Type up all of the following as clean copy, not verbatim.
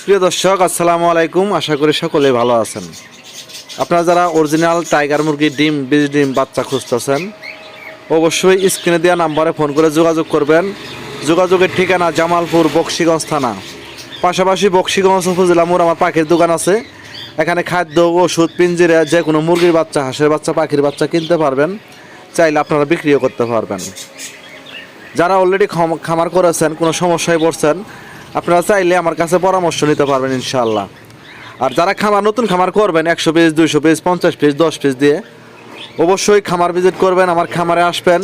প্রিয় দর্শক, আসসালামু আলাইকুম। আশা করি সকলেই ভালো আছেন। আপনারা যারা অরিজিনাল টাইগার মুরগির ডিম, বীজ ডিম বাচ্চা খুঁজতেছেন, অবশ্যই স্ক্রিনে দেওয়া নাম্বারে ফোন করে যোগাযোগ করবেন। যোগাযোগের ঠিকানা জামালপুর, বকশীগঞ্জ থানা। পাশাপাশি বকশীগঞ্জ উপজেলা মোড় আমার পাখির দোকান আছে। এখানে খাদ্য, ওষুধ, পিঞ্জিরা যে কোনো মুরগির বাচ্চা, হাঁসের বাচ্চা, পাখির বাচ্চা কিনতে পারবেন। চাইলে আপনারা বিক্রিও করতে পারবেন। যারা অলরেডি খামার করেছেন, কোনো সমস্যায় পড়ছেন, আপনারা চাইলে আমার কাছে পরামর্শ নিতে পারবেন ইনশাআল্লাহ। আর যারা নতুন খামার করবেন, 100 পিস, 200 পিস, 50 পিস, 10 পিস দিয়ে অবশ্যই খামার ভিজিট করবেন। আমার খামারে আসবেন,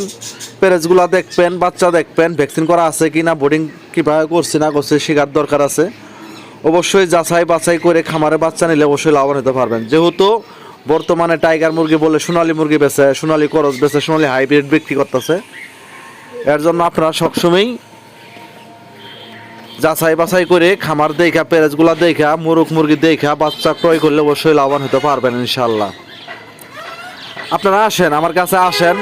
পেরেজগুলো দেখবেন, বাচ্চা দেখবেন, ভ্যাকসিন করা আছে কি না, বোর্ডিং কীভাবে করছি না করছি শেখার দরকার আছে। অবশ্যই যাচাই বাছাই করে খামারে বাচ্চা নিলে অবশ্যই লাভবান হতে পারবেন। যেহেতু বর্তমানে টাইগার মুরগি বলে সোনালী মুরগি বেচে, সোনালী করজ বেচে, সোনালী হাইব্রিড বিক্রি করতেছে। এর জন্য আপনারা সবসময়ই যাচাই বাছাই করে খামার দেখা, পেরেজগুলা দেখা, মুরগি দেখা বাচ্চা ক্রয় করলে অবশ্যই লাভবান হতে পারবেন ইনশাল্লাহ। আপনারা আসেন, আমার কাছে আসেন,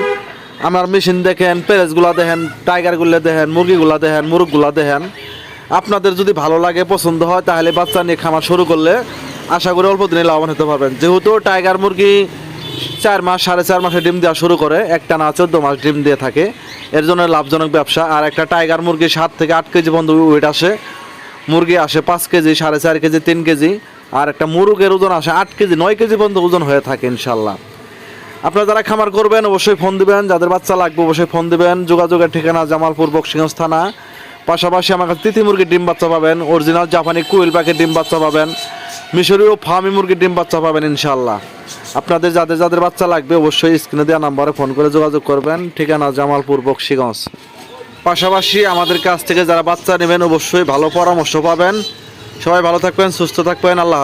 আমার মেশিন দেখেন, পেরেজগুলা দেখেন, টাইগারগুলো দেখেন, মুরগিগুলা দেখেন, মুরগগুলা দেখেন। আপনাদের যদি ভালো লাগে, পছন্দ হয়, তাহলে বাচ্চা নিয়ে খামার শুরু করলে আশা করি অল্প দিনে লাভবান হতে পারবেন। যেহেতু টাইগার মুরগি 4 মাস, 4.5 মাসে ডিম দেওয়া শুরু করে, একটা না 14 মাস ডিম দিয়ে থাকে। এর জন্য লাভজনক ব্যবসা। আর একটা টাইগার মুরগি 7 থেকে 8 কেজি পর্যন্ত ওয়েট আসে। মুরগি আসে 5 কেজি, 4.5 কেজি, 3 কেজি। আর একটা মুরগের ওজন আসে 8 কেজি, 9 কেজি পর্যন্ত ওজন হয়ে থাকে ইনশাল্লাহ। আপনারা যারা খামার করবেন অবশ্যই ফোন দিবেন। যাদের বাচ্চা লাগবে অবশ্যই ফোন দিবেন। যোগাযোগের ঠিকানা জামালপুর, বকশীগঞ্জ থানা। পাশাপাশি আমার কাছে তিতি মুরগির ডিম বাচ্চা পাবেন, অরিজিনাল জাপানি কুইল পাখির ডিম বাচ্চা পাবেন, মিশরীয় ফার্মি মুরগির ডিম বাচ্চা পাবেন ইনশাল্লাহ। আপনাদের যাদের বাচ্চা লাগবে অবশ্যই স্ক্রিনে দেওয়া নাম্বারে ফোন করে যোগাযোগ করবেন। ঠিকানা জামালপুর, বকশীগঞ্জ। পাশাপাশি আমাদের কাছ থেকে যারা বাচ্চা নেবেন অবশ্যই ভালো পরামর্শ পাবেন। সবাই ভালো থাকবেন, সুস্থ থাকবেন। আল্লাহ হাফেজ।